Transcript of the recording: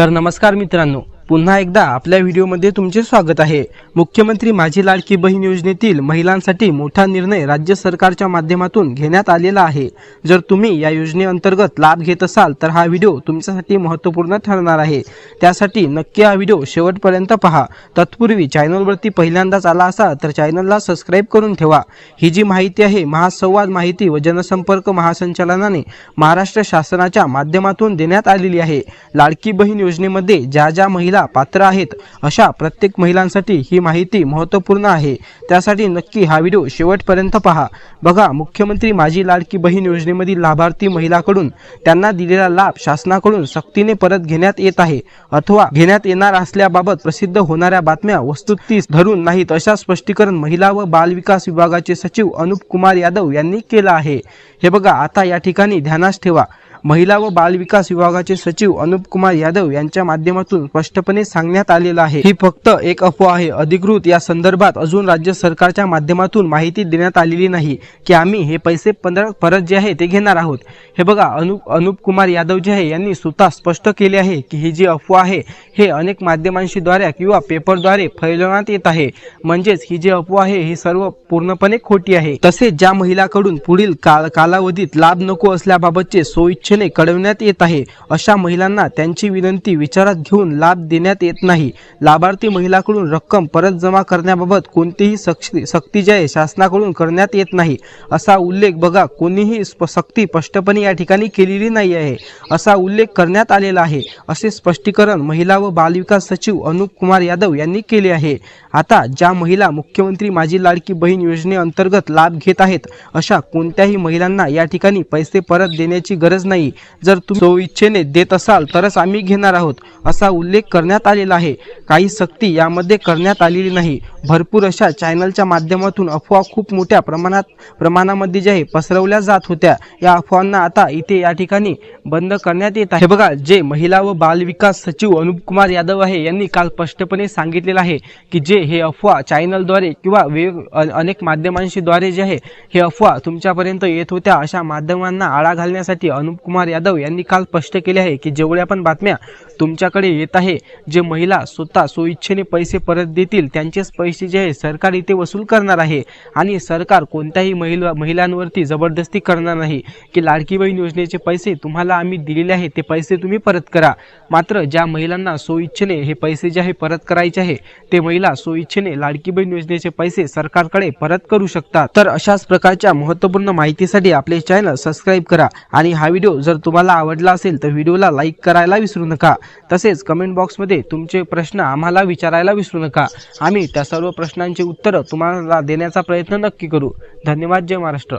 तर नमस्कार मित्रांनो, पुन्हा एकदा आपल्या व्हिडिओमध्ये तुमचे स्वागत आहे। मुख्यमंत्री माझी लाडकी बहीण योजनेतील महिलांसाठी मोठा निर्णय राज्य सरकारच्या माध्यमातून घेण्यात आलेला आहे। जर तुम्ही या योजनेअंतर्गत लाभ घेत असाल तर हा व्हिडिओ तुमच्यासाठी महत्त्वपूर्ण ठरणार आहे। त्यासाठी नक्की हा व्हिडिओ शेवटपर्यंत पहा। तत्पूर्वी चॅनलवरती पहिल्यांदाच आला असाल तर चॅनलला सबस्क्राइब करून ठेवा। ही जी माहिती आहे महासंवाद माहिती व जनसंपर्क महासंचालनाने महाराष्ट्र शासनाच्या माध्यमातून देण्यात आलेली आहे। लाडकी बहीण योजनेमध्ये ज्या महिला पात्र आहेत अशा प्रत्येक महिलांसाठी ही माहिती महत्त्वपूर्ण आहे। त्यासाठी नक्की हा व्हिडिओ शेवटपर्यंत पहा। बघा, मुख्यमंत्री माझी लाडकी बहीण योजनेमधील लाभार्थी महिलांकडून त्यांना दिलेला लाभ शासनाकडून सक्तीने परत घेण्यात येत आहे अथवा घेण्यात येणार असल्याबाबत प्रसिद्ध होणाऱ्या बातम्या वस्तुस्थिती धरून नाहीत, अशा स्पष्टीकरण महिला व बाल विकास विभागाचे सचिव अनुप कुमार यादव यांनी केलं आहे। हे बघा, आता या ठिकाणी ध्यानात ठेवा, महिला व बाल विकास विभागाचे सचिव अनुप कुमार यादव यांच्या माध्यमातून स्पष्टपणे सांगण्यात आलेलं आहे ही फक्त एक अफवा आहे। अधिकृत या संदर्भात अजून राज्य सरकारच्या माध्यमातून माहिती देण्यात आलेली नाही की आम्ही हे पैसे परत जे आहे ते घेणार आहोत। हे बघा, अनुप कुमार यादव जे आहे यांनी स्वतः स्पष्ट केले आहे की ही जी अफवा आहे हे अनेक माध्यमांशी द्वारे किंवा पेपरद्वारे फैलवण्यात येत आहे। म्हणजेच ही जी अफवा आहे ही सर्व पूर्णपणे खोटी आहे। तसेच ज्या महिलांकडून पुढील कालावधीत लाभ नको असल्याबाबतचे सोयीच्छेने कळवण्यात येत आहे अशा महिलांना त्यांची विनंती विचारात घेऊन लाभ देण्यात येत नाही। लाभार्थी महिलांकडून रक्कम परत जमा करण्याबाबत कोणतीही सक्ती जी आहे शासनाकडून करण्यात येत नाही असा उल्लेख बघा कोणीही सक्ती स्पष्टपणे या ठिकाणी केलेली नाही आहे असा उल्लेख करण्यात आलेला आहे, असे स्पष्टीकरण महिला व बाल विकास सचिव अनुप कुमार यादव यांनी केले आहे। आता ज्या महिला मुख्यमंत्री माझी लाडकी बहीण योजनेअंतर्गत लाभ घेत आहेत अशा कोणत्याही महिलांना या ठिकाणी पैसे परत देण्याची गरज नाही। जर तुम्ही स्वइच्छेने देत असाल तरच आम्ही घेणार आहोत असा उल्लेख करण्यात आलेला आहे। काही सक्ती यामध्ये करण्यात आलेली नाही। भरपूर अशा चॅनलच्या माध्यमातून अफवा खूप मोठ्या प्रमाणामध्ये जे आहे पसरवल्या जात होत्या, या अफवांना आता इथे या ठिकाणी बंद करण्यात येत आहे। हे बघा, जे महिला व बाल विकास सचिव अनुप कुमार यादव आहे यांनी काल स्पष्टपणे सांगितलेलं आहे की जे हे अफवा चॅनलद्वारे किंवा अनेक माध्यमांशी द्वारे जे आहे हे अफवा तुमच्यापर्यंत येत होत्या अशा माध्यमांना आळा घालण्यासाठी अनुप कुमार यादव यांनी काल स्पष्ट केले आहे की जेवढ्या पण बातम्या तुमच्याकडे येत आहे, जे महिला स्वतः स्वइच्छेने पैसे परत देतील त्यांचेच पैसे जे आहे सरकार इथे वसूल करणार आहे आणि सरकार कोणत्याही महिलांवरती जबरदस्ती करणार नाही की लाडकी बहीण योजनेचे पैसे तुम्हाला आम्ही दिलेले आहे ते पैसे तुम्ही परत करा। मात्र ज्या महिलांना स्वइच्छेने हे पैसे जे आहे परत करायचे आहे ते महिला स्वइच्छेने लाडकी बहीण योजनेचे पैसे सरकारकडे परत करू शकतात। तर अशाच प्रकारच्या महत्त्वपूर्ण माहितीसाठी आपले चॅनल सबस्क्राइब करा आणि हा व्हिडिओ जर तुम्हाला आवडला असेल तर व्हिडिओला लाईक करायला विसरू नका। तसेच कमेंट बॉक्समध्ये तुमचे प्रश्न आम्हाला विचारायला विसरू नका। आम्ही त्या सर्व प्रश्नांची उत्तरं तुम्हाला देण्याचा प्रयत्न नक्की करू। धन्यवाद। जय महाराष्ट्र।